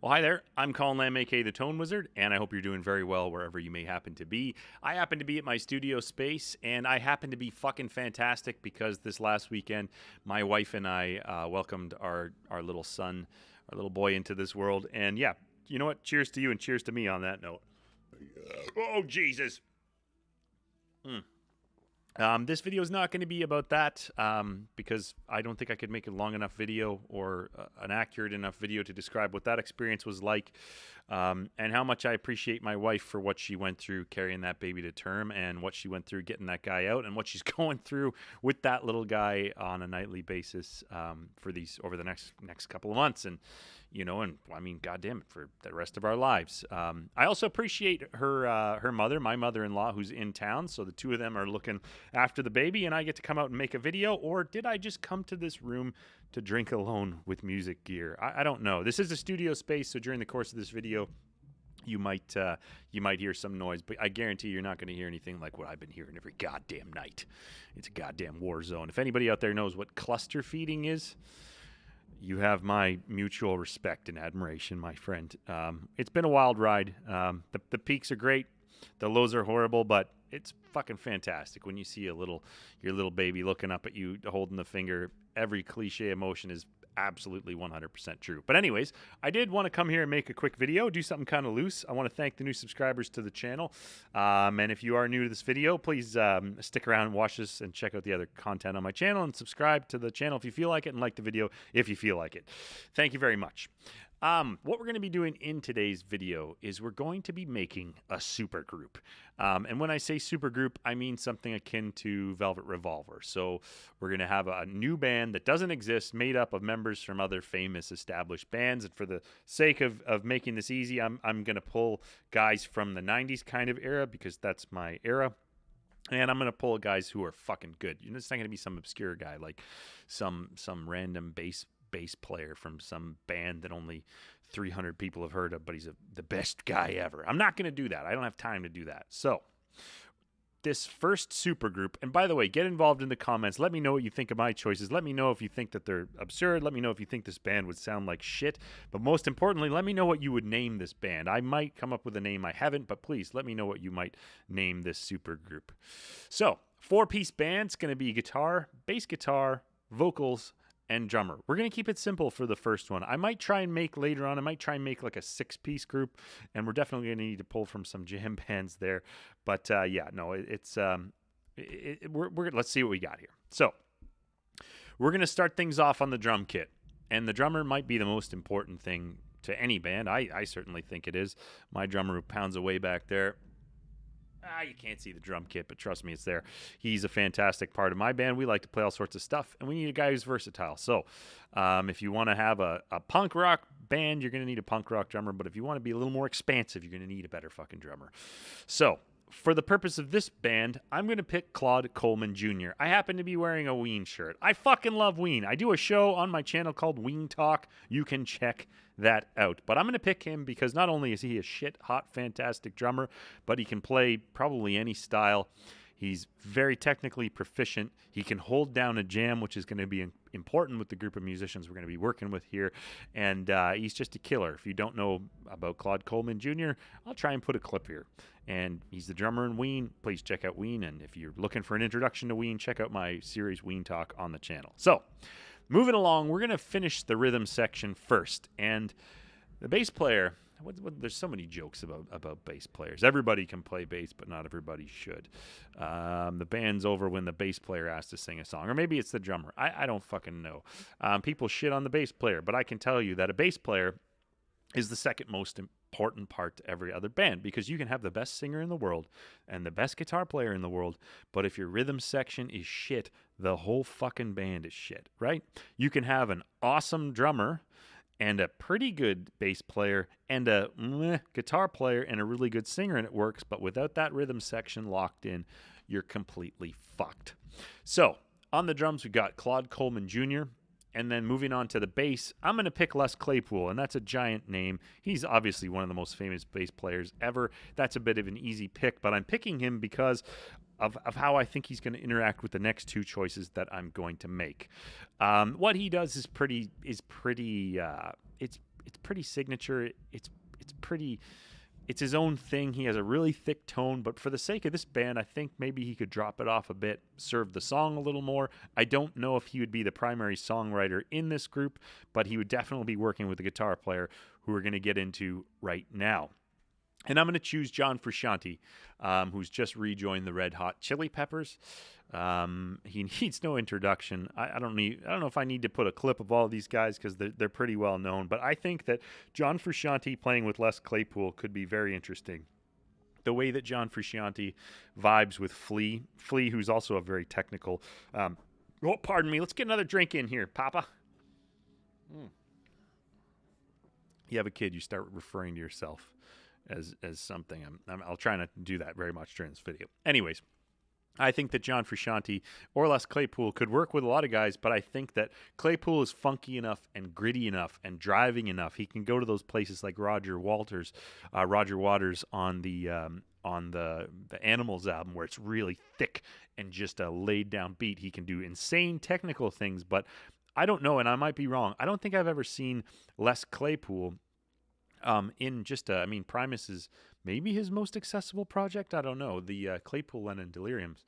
Well, hi there. I'm Coleman, aka the Tone Wizard, and I hope you're doing very well wherever you may happen to be. I happen to be at my studio space, and I happen to be fucking fantastic because this last weekend, my wife and I welcomed our little son, our little boy into this world. And yeah, you know what? Cheers to you and cheers to me on that note. Oh, Jesus. This video is not going to be about that because I don't think I could make a long enough video or an accurate enough video to describe what that experience was like and how much I appreciate my wife for what she went through carrying that baby to term and what she went through getting that guy out and what she's going through with that little guy on a nightly basis for these over the next couple of months. And and I mean, goddamn it, for the rest of our lives. I also appreciate her mother, my mother-in-law, who's in town. So the two of them are looking after the baby, and I get to come out and make a video. Or did I just come to this room to drink alone with music gear? I don't know. This is a studio space, so during the course of this video, you might hear some noise, but I guarantee you're not going to hear anything like what I've been hearing every goddamn night. It's a goddamn war zone. If anybody out there knows what cluster feeding is, you have my mutual respect and admiration, my friend. It's been a wild ride. The peaks are great. The lows are horrible, but it's fucking fantastic when you see your little baby looking up at you, holding the finger. Every cliche emotion is absolutely 100% true. But anyways, I did want to come here and make a quick video, do something kind of loose. I want to thank the new subscribers to the channel. And if you are new to this video, please stick around and watch this and check out the other content on my channel and subscribe to the channel if you feel like it and like the video if you feel like it. Thank you very much. What we're going to be doing in today's video is we're going to be making a supergroup. And when I say supergroup, I mean something akin to Velvet Revolver. So we're going to have a new band that doesn't exist, made up of members from other famous established bands. And for the sake of making this easy, I'm going to pull guys from the 90s kind of era because that's my era. And I'm going to pull guys who are fucking good. It's not going to be some obscure guy like some random bass player from some band that only 300 people have heard of, but he's the best guy ever. I'm not going to do that. I don't have time to do that. So this first supergroup, and by the way, get involved in the comments. Let me know what you think of my choices. Let me know if you think that they're absurd. Let me know if you think this band would sound like shit. But most importantly, let me know what you would name this band. I might come up with a name I haven't, but please let me know what you might name this supergroup. So 4-piece band. It's going to be guitar, bass guitar, vocals, and drummer. We're going to keep it simple for the first one. I might try and make later on, like a 6-piece group, and we're definitely going to need to pull from some jam bands there. But yeah, no, let's see what we got here. So we're going to start things off on the drum kit, and the drummer might be the most important thing to any band. I certainly think it is. My drummer who pounds away back there. You can't see the drum kit, but trust me, it's there. He's a fantastic part of my band. We like to play all sorts of stuff, and we need a guy who's versatile. So if you want to have a punk rock band, you're going to need a punk rock drummer. But if you want to be a little more expansive, you're going to need a better fucking drummer. So for the purpose of this band, I'm going to pick Claude Coleman Jr. I happen to be wearing a Ween shirt. I fucking love Ween. I do a show on my channel called Ween Talk. You can check that out. But I'm going to pick him because not only is he a shit hot fantastic drummer, but he can play probably any style. He's very technically proficient. He can hold down a jam, which is going to be important with the group of musicians we're going to be working with here. And he's just a killer. If you don't know about Claude Coleman Jr., I'll try and put a clip here. And he's the drummer in Ween. Please check out Ween. And if you're looking for an introduction to Ween, check out my series Ween Talk on the channel. So moving along, we're going to finish the rhythm section first. And the bass player... there's so many jokes about bass players. Everybody can play bass, but not everybody should. The band's over when the bass player asks to sing a song. Or maybe it's the drummer. I don't fucking know. People shit on the bass player, but I can tell you that a bass player is the second most important part to every other band because you can have the best singer in the world and the best guitar player in the world, but if your rhythm section is shit, the whole fucking band is shit, right? You can have an awesome drummer and a pretty good bass player and a guitar player and a really good singer, and it works. But without that rhythm section locked in, you're completely fucked. So on the drums, we got Claude Coleman Jr., and then moving on to the bass, I'm going to pick Les Claypool, and that's a giant name. He's obviously one of the most famous bass players ever. That's a bit of an easy pick, but I'm picking him because of how I think he's going to interact with the next two choices that I'm going to make. What he does is pretty pretty signature. It's pretty. It's his own thing. He has a really thick tone, but for the sake of this band, I think maybe he could drop it off a bit, serve the song a little more. I don't know if he would be the primary songwriter in this group, but he would definitely be working with a guitar player who we're going to get into right now. And I'm going to choose John Frusciante, who's just rejoined the Red Hot Chili Peppers. He needs no introduction. I don't know if I need to put a clip of all of these guys because they're pretty well known. But I think that John Frusciante playing with Les Claypool could be very interesting. The way that John Frusciante vibes with Flea, who's also a very technical. Pardon me. Let's get another drink in here, Papa. You have a kid, you start referring to yourself as something. I'll try not to do that very much during this video. Anyways, I think that John Frusciante or Les Claypool could work with a lot of guys, but I think that Claypool is funky enough and gritty enough and driving enough. He can go to those places like Roger Waters on the Animals album, where it's really thick and just a laid down beat. He can do insane technical things, but I don't know, and I might be wrong. I don't think I've ever seen Les Claypool in just Primus is maybe his most accessible project. I don't know. The Claypool Lennon Delirium's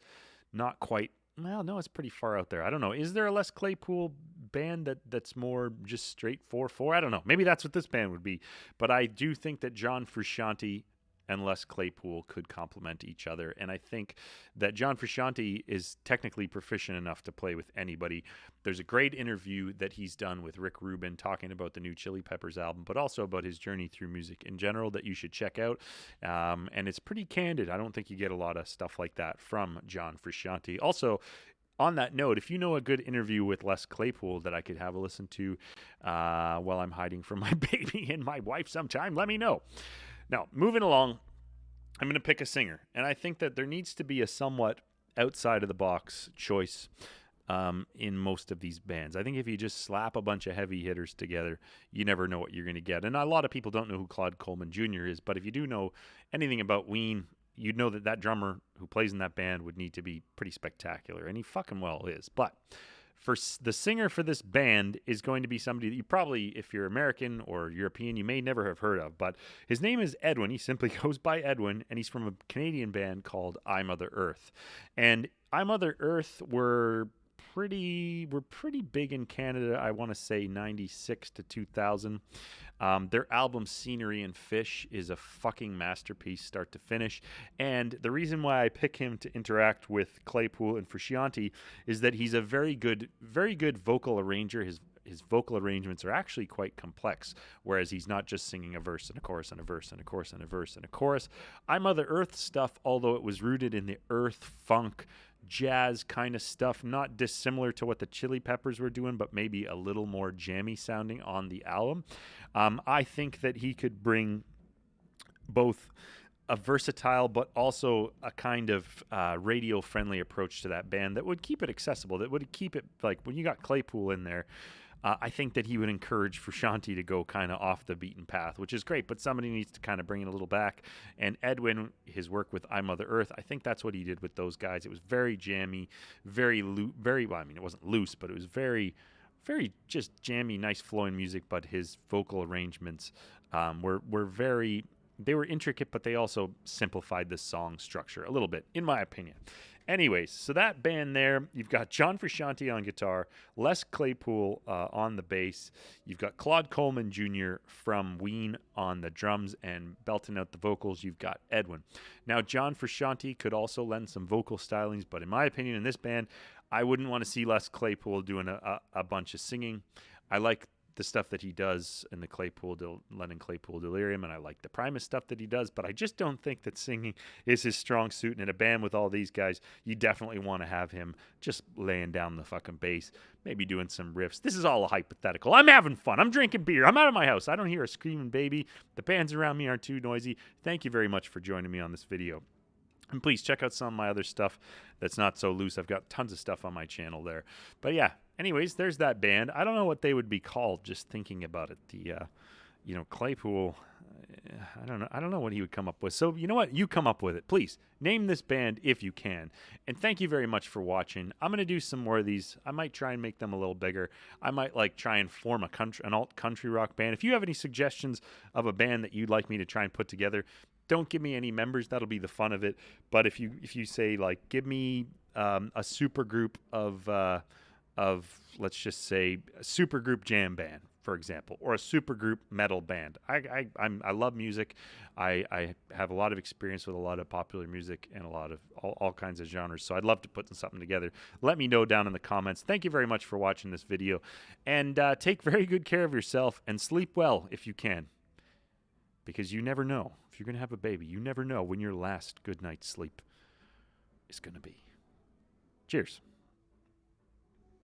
not quite. Well, no, it's pretty far out there. I don't know. Is there a Les Claypool band that's more just straight 4/4? I don't know. Maybe that's what this band would be. But I do think that John Frusciante and Les Claypool could complement each other. And I think that John Frusciante is technically proficient enough to play with anybody. There's a great interview that he's done with Rick Rubin talking about the new Chili Peppers album, but also about his journey through music in general that you should check out. And it's pretty candid. I don't think you get a lot of stuff like that from John Frusciante. Also, on that note, if you know a good interview with Les Claypool that I could have a listen to while I'm hiding from my baby and my wife sometime, let me know. Now, moving along, I'm going to pick a singer, and I think that there needs to be a somewhat outside-of-the-box choice in most of these bands. I think if you just slap a bunch of heavy hitters together, you never know what you're going to get. And a lot of people don't know who Claude Coleman Jr. is, but if you do know anything about Ween, you'd know that drummer who plays in that band would need to be pretty spectacular, and he fucking well is. But for the singer for this band is going to be somebody that you probably, if you're American or European, you may never have heard of. But his name is Edwin. He simply goes by Edwin, and he's from a Canadian band called I Mother Earth. And I Mother Earth were pretty big in Canada, I want to say 96 to 2000. Their album Scenery and Fish is a fucking masterpiece start to finish. And the reason why I pick him to interact with Claypool and Frusciante is that he's a very good vocal arranger. His vocal arrangements are actually quite complex, whereas he's not just singing a verse and a chorus and a verse and a chorus and a verse and a chorus. I Mother Earth stuff, although it was rooted in the earth funk jazz kind of stuff, not dissimilar to what the Chili Peppers were doing, but maybe a little more jammy sounding on the album. I think that he could bring both a versatile but also a kind of radio-friendly approach to that band that would keep it accessible, that would keep it, like, when you got Claypool in there, I think that he would encourage Frusciante to go kind of off the beaten path, which is great, but somebody needs to kind of bring it a little back. And Edwin, his work with I Mother Earth, I think that's what he did with those guys. It was very jammy, it wasn't loose, but it was very just jammy, nice flowing music, but his vocal arrangements they were intricate, but they also simplified the song structure a little bit, in my opinion. Anyways, so that band there, you've got John Frusciante on guitar, Les Claypool on the bass, you've got Claude Coleman Jr. from Ween on the drums and belting out the vocals, you've got Edwin. Now, John Frusciante could also lend some vocal stylings, but in my opinion, in this band, I wouldn't want to see Les Claypool doing a bunch of singing. I like the stuff that he does in the Lennon Claypool Delirium, and I like the Primus stuff that he does, but I just don't think that singing is his strong suit. And in a band with all these guys, you definitely want to have him just laying down the fucking bass, maybe doing some riffs. This is all a hypothetical. I'm having fun. I'm drinking beer. I'm out of my house. I don't hear a screaming baby. The bands around me aren't too noisy. Thank you very much for joining me on this video. And please check out some of my other stuff that's not so loose. I've got tons of stuff on my channel there. But yeah, anyways, there's that band. I don't know what they would be called, just thinking about it. The, Claypool, I don't know. I don't know what he would come up with. So you know what? You come up with it, please. Name this band if you can. And thank you very much for watching. I'm gonna do some more of these. I might try and make them a little bigger. I might like try and form an alt country rock band. If you have any suggestions of a band that you'd like me to try and put together, don't give me any members. That'll be the fun of it. But if you say like, give me a super group of let's just say a supergroup jam band, for example, or a supergroup metal band. I love music. I have a lot of experience with a lot of popular music and a lot of all kinds of genres. So I'd love to put something together. Let me know down in the comments. Thank you very much for watching this video, and take very good care of yourself and sleep well if you can, because you never know if you're gonna have a baby. You never know when your last good night's sleep is gonna be. Cheers.